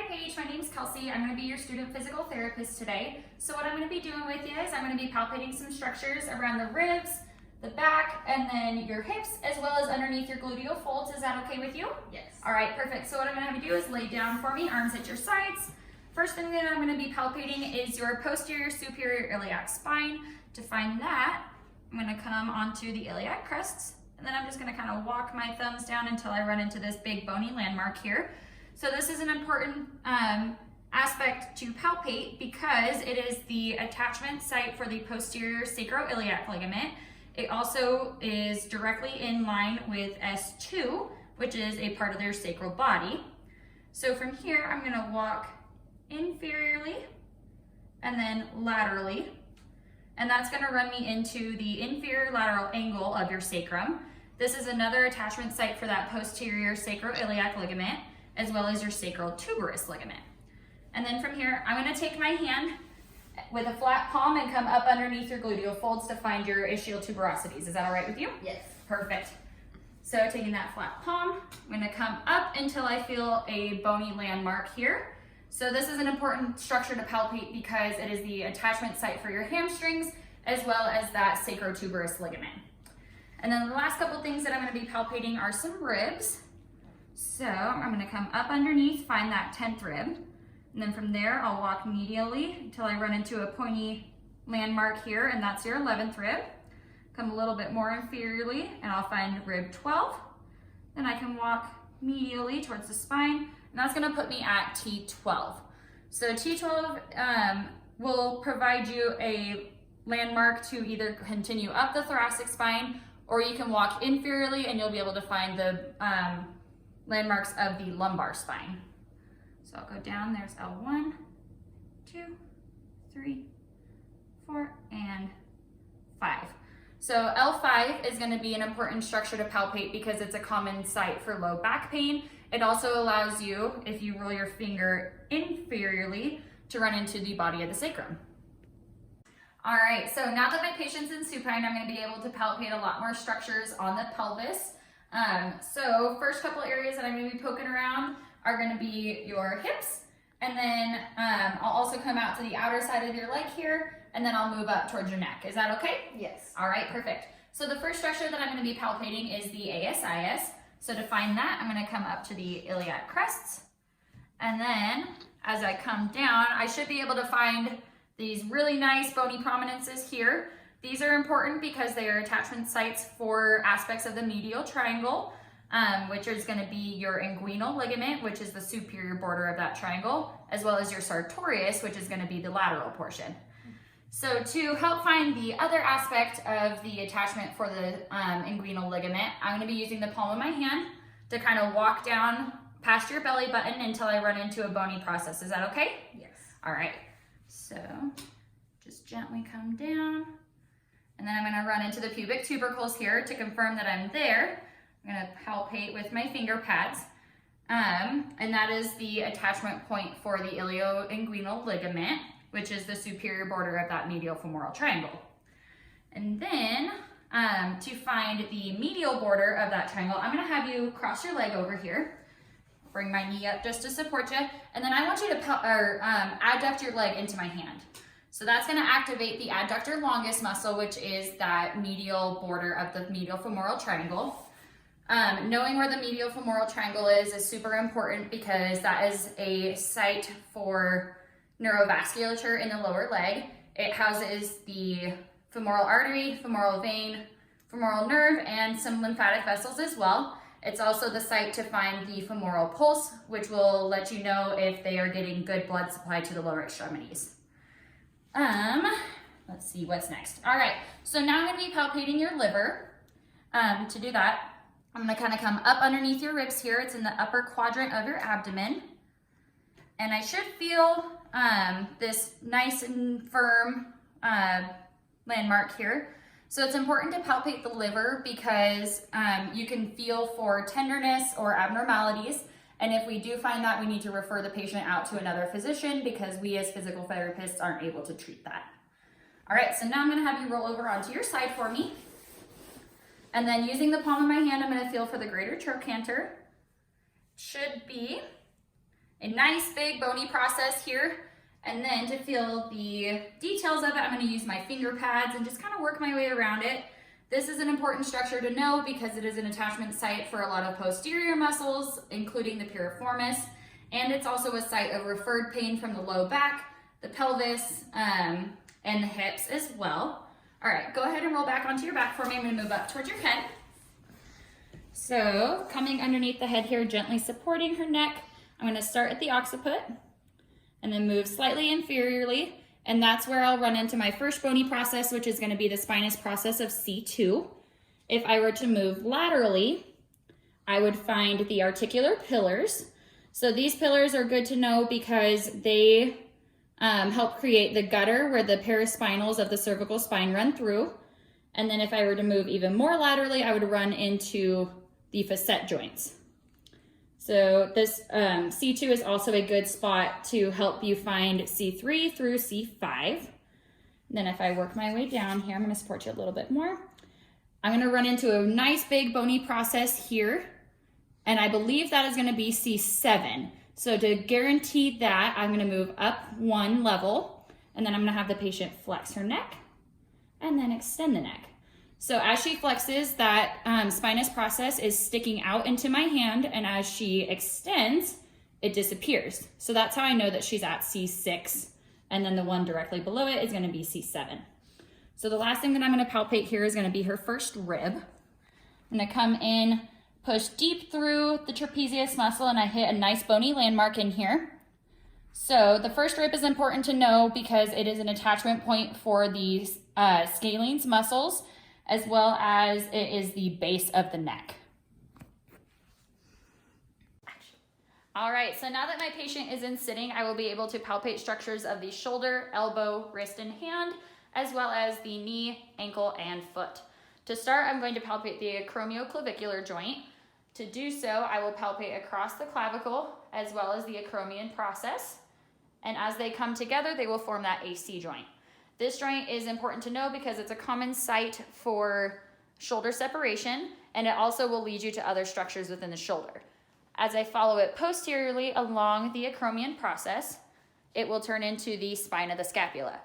page. My name is Kelsey. I'm going to be your student physical therapist today. So what I'm going to be doing with you is I'm going to be palpating some structures around the ribs, the back, and then your hips, as well as underneath your gluteal folds. Is that okay with you? Yes. All right, perfect. So what I'm going to have you do is lay down for me, arms at your sides. First thing that I'm going to be palpating is your posterior superior iliac spine. To find that, I'm going to come onto the iliac crests, and then I'm just going to kind of walk my thumbs down until I run into this big bony landmark here. So this is an important aspect to palpate because it is the attachment site for the posterior sacroiliac ligament. It also is directly in line with S2, which is a part of their sacral body. So from here, I'm gonna walk inferiorly and then laterally, and that's gonna run me into the inferior lateral angle of your sacrum. This is another attachment site for that posterior sacroiliac ligament, as well as your sacral tuberous ligament. And then from here, I'm gonna take my hand with a flat palm and come up underneath your gluteal folds to find your ischial tuberosities. Is that all right with you? Yes. Perfect. So taking that flat palm, I'm gonna come up until I feel a bony landmark here. So this is an important structure to palpate because it is the attachment site for your hamstrings, as well as that sacrotuberous ligament. And then the last couple things that I'm gonna be palpating are some ribs. So I'm gonna come up underneath, find that 10th rib. And then from there, I'll walk medially until I run into a pointy landmark here, and that's your 11th rib. Come a little bit more inferiorly, and I'll find rib 12. Then I can walk medially towards the spine, and that's gonna put me at T12. So T12 will provide you a landmark to either continue up the thoracic spine, or you can walk inferiorly and you'll be able to find the landmarks of the lumbar spine. So I'll go down, there's L1, 2, 3, 4, and 5. So L5 is gonna be an important structure to palpate because it's a common site for low back pain. It also allows you, if you roll your finger inferiorly, to run into the body of the sacrum. All right, so now that my patient's in supine, I'm gonna be able to palpate a lot more structures on the pelvis. So first couple areas that I'm gonna be poking around are gonna be your hips, and then I'll also come out to the outer side of your leg here, and then I'll move up towards your neck. Is that okay? Yes. All right, perfect. So the first structure that I'm gonna be palpating is the ASIS. So to find that, I'm gonna come up to the iliac crests, and then as I come down, I should be able to find these really nice bony prominences here. These are important because they are attachment sites for aspects of the medial triangle, which is going to be your inguinal ligament, which is the superior border of that triangle, as well as your sartorius, which is going to be the lateral portion. So to help find the other aspect of the attachment for the inguinal ligament, I'm going to be using the palm of my hand to kind of walk down past your belly button until I run into a bony process. Is that okay? Yes. All right. So just gently come down, and then I'm going to run into the pubic tubercles here to confirm that I'm there. I'm going to palpate with my finger pads, and that is the attachment point for the ilioinguinal ligament, which is the superior border of that medial femoral triangle. And then to find the medial border of that triangle, I'm going to have you cross your leg over here. Bring my knee up just to support you, and then I want you to adduct your leg into my hand. So that's going to activate the adductor longus muscle, which is that medial border of the medial femoral triangle. Knowing where the medial femoral triangle is super important because that is a site for neurovasculature in the lower leg. It houses the femoral artery, femoral vein, femoral nerve, and some lymphatic vessels as well. It's also the site to find the femoral pulse, which will let you know if they are getting good blood supply to the lower extremities. Let's see what's next. All right, so now I'm gonna be palpating your liver. To do that, I'm gonna kind of come up underneath your ribs here. It's in the upper quadrant of your abdomen. And I should feel this nice and firm landmark here. So it's important to palpate the liver because you can feel for tenderness or abnormalities. And if we do find that, we need to refer the patient out to another physician because we as physical therapists aren't able to treat that. All right, so now I'm gonna have you roll over onto your side for me. And then using the palm of my hand, I'm gonna feel for the greater trochanter. Should be a nice big bony process here. And then to feel the details of it, I'm going to use my finger pads and just kind of work my way around it. This is an important structure to know because it is an attachment site for a lot of posterior muscles, including the piriformis, and it's also a site of referred pain from the low back, the pelvis, and the hips as well. All right, go ahead and roll back onto your back for me. I'm going to move up towards your head. So coming underneath the head here, gently supporting her neck, I'm going to start at the occiput and then move slightly inferiorly. And that's where I'll run into my first bony process, which is going to be the spinous process of C2. If I were to move laterally, I would find the articular pillars. So these pillars are good to know because they help create the gutter where the paraspinals of the cervical spine run through. And then if I were to move even more laterally, I would run into the facet joints. So this C2 is also a good spot to help you find C3 through C5. And then if I work my way down here, I'm going to support you a little bit more. I'm going to run into a nice big bony process here. And I believe that is going to be C7. So to guarantee that, I'm going to move up one level. And then I'm going to have the patient flex her neck and then extend the neck. So as she flexes, that spinous process is sticking out into my hand, and as she extends, it disappears. So that's how I know that she's at C6, and then the one directly below it is going to be C7. So the last thing that I'm going to palpate here is going to be her first rib. I'm going to come in, push deep through the trapezius muscle, and I hit a nice bony landmark in here. So the first rib is important to know because it is an attachment point for the scalenes muscles, as well as it is the base of the neck. All right, so now that my patient is in sitting, I will be able to palpate structures of the shoulder, elbow, wrist, and hand, as well as the knee, ankle, and foot. To start, I'm going to palpate the acromioclavicular joint. To do so, I will palpate across the clavicle, as well as the acromion process. And as they come together, they will form that AC joint. This joint is important to know because it's a common site for shoulder separation, and it also will lead you to other structures within the shoulder. As I follow it posteriorly along the acromion process, it will turn into the spine of the scapula.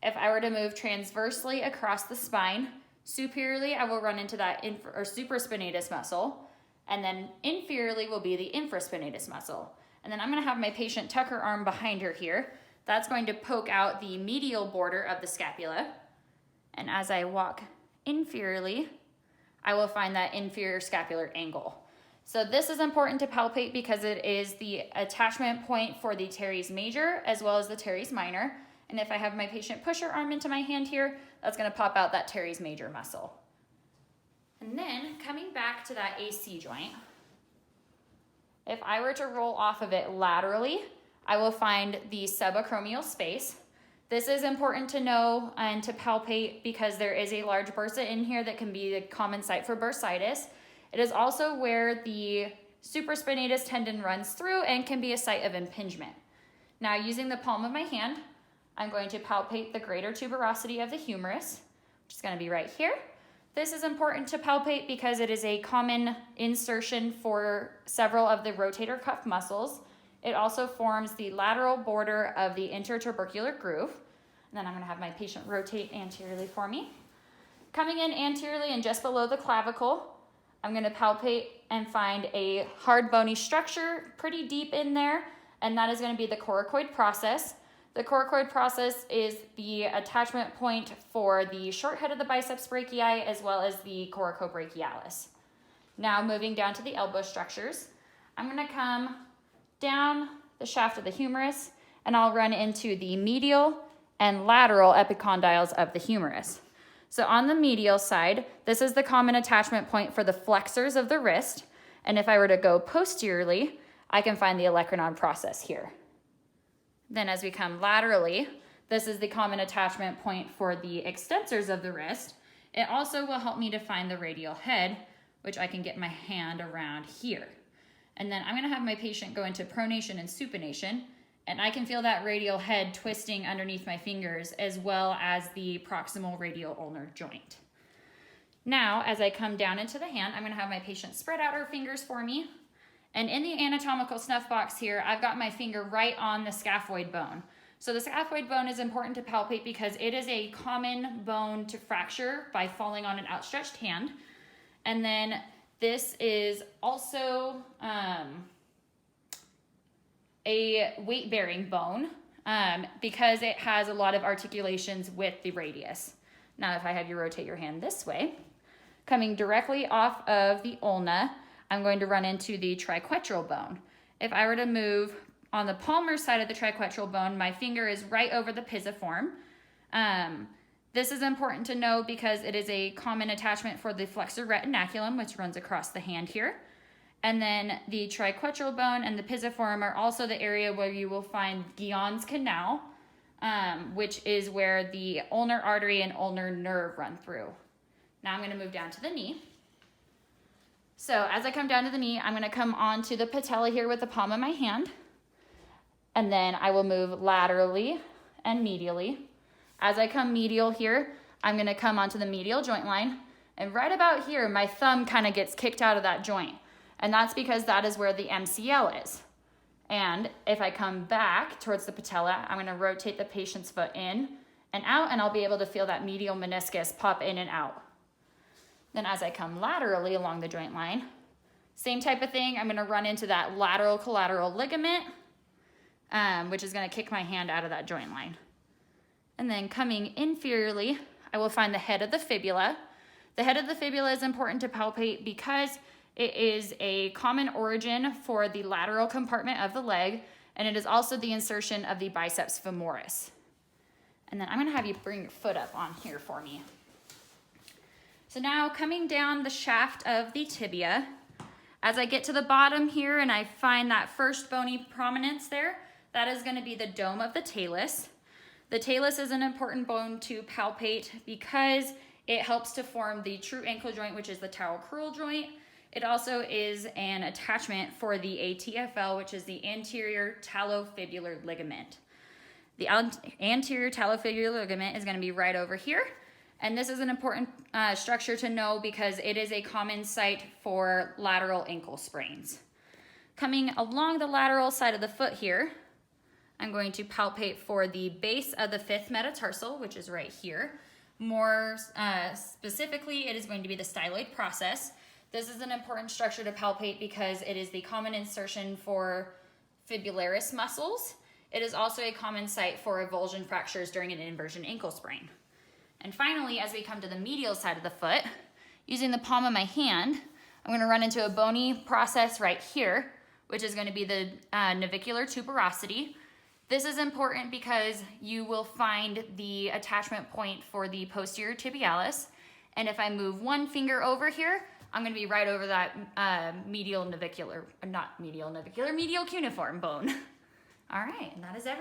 If I were to move transversely across the spine, superiorly I will run into that supraspinatus muscle, and then inferiorly will be the infraspinatus muscle. And then I'm going to have my patient tuck her arm behind her here. That's going to poke out the medial border of the scapula. And as I walk inferiorly, I will find that inferior scapular angle. So this is important to palpate because it is the attachment point for the teres major as well as the teres minor. And if I have my patient push her arm into my hand here, that's going to pop out that teres major muscle. And then coming back to that AC joint, if I were to roll off of it laterally, I will find the subacromial space. This is important to know and to palpate because there is a large bursa in here that can be the common site for bursitis. It is also where the supraspinatus tendon runs through and can be a site of impingement. Now, using the palm of my hand, I'm going to palpate the greater tuberosity of the humerus, which is going to be right here. This is important to palpate because it is a common insertion for several of the rotator cuff muscles. It also forms the lateral border of the intertubercular groove. And then I'm going to have my patient rotate anteriorly for me. Coming in anteriorly and just below the clavicle, I'm going to palpate and find a hard bony structure pretty deep in there, and that is going to be the coracoid process. The coracoid process is the attachment point for the short head of the biceps brachii as well as the coracobrachialis. Now moving down to the elbow structures, I'm going to come down the shaft of the humerus, and I'll run into the medial and lateral epicondyles of the humerus. So on the medial side, this is the common attachment point for the flexors of the wrist, and if I were to go posteriorly, I can find the olecranon process here. Then as we come laterally, this is the common attachment point for the extensors of the wrist. It also will help me to find the radial head, which I can get my hand around here. And then I'm going to have my patient go into pronation and supination, and I can feel that radial head twisting underneath my fingers as well as the proximal radial ulnar joint. Now, as I come down into the hand, I'm going to have my patient spread out her fingers for me, And in the anatomical snuff box here, I've got my finger right on the scaphoid bone. So the scaphoid bone is important to palpate because it is a common bone to fracture by falling on an outstretched hand. And then this is also a weight-bearing bone because it has a lot of articulations with the radius. Now, if I have you rotate your hand this way, coming directly off of the ulna, I'm going to run into the triquetral bone. If I were to move on the palmar side of the triquetral bone, my finger is right over the pisiform. This is important to know because it is a common attachment for the flexor retinaculum, which runs across the hand here. And then the triquetral bone and the pisiform are also the area where you will find Guillaume's canal, which is where the ulnar artery and ulnar nerve run through. Now I'm going to move down to the knee. So as I come down to the knee, I'm going to come onto the patella here with the palm of my hand. And then I will move laterally and medially. As I come medial here, I'm going to come onto the medial joint line. And right about here, my thumb kind of gets kicked out of that joint. And that's because that is where the MCL is. And if I come back towards the patella, I'm going to rotate the patient's foot in and out, and I'll be able to feel that medial meniscus pop in and out. Then as I come laterally along the joint line, same type of thing. I'm going to run into that lateral collateral ligament, which is going to kick my hand out of that joint line. And then coming inferiorly, I will find the head of the fibula. The head of the fibula is important to palpate because it is a common origin for the lateral compartment of the leg, and it is also the insertion of the biceps femoris. And then I'm going to have you bring your foot up on here for me. So now coming down the shaft of the tibia, as I get to the bottom here and I find that first bony prominence there, that is going to be the dome of the talus. The talus is an important bone to palpate because it helps to form the true ankle joint, which is the talocrural joint. It also is an attachment for the ATFL, which is the anterior talofibular ligament. The anterior talofibular ligament is going to be right over here. And this is an important structure to know because it is a common site for lateral ankle sprains. Coming along the lateral side of the foot here, I'm going to palpate for the base of the fifth metatarsal, which is right here. More specifically, it is going to be the styloid process. This is an important structure to palpate because it is the common insertion for fibularis muscles. It is also a common site for avulsion fractures during an inversion ankle sprain. And finally, as we come to the medial side of the foot, using the palm of my hand, I'm going to run into a bony process right here, which is going to be the navicular tuberosity. This is important because you will find the attachment point for the posterior tibialis. And if I move one finger over here, I'm going to be right over that medial cuneiform bone. All right, and that is everything.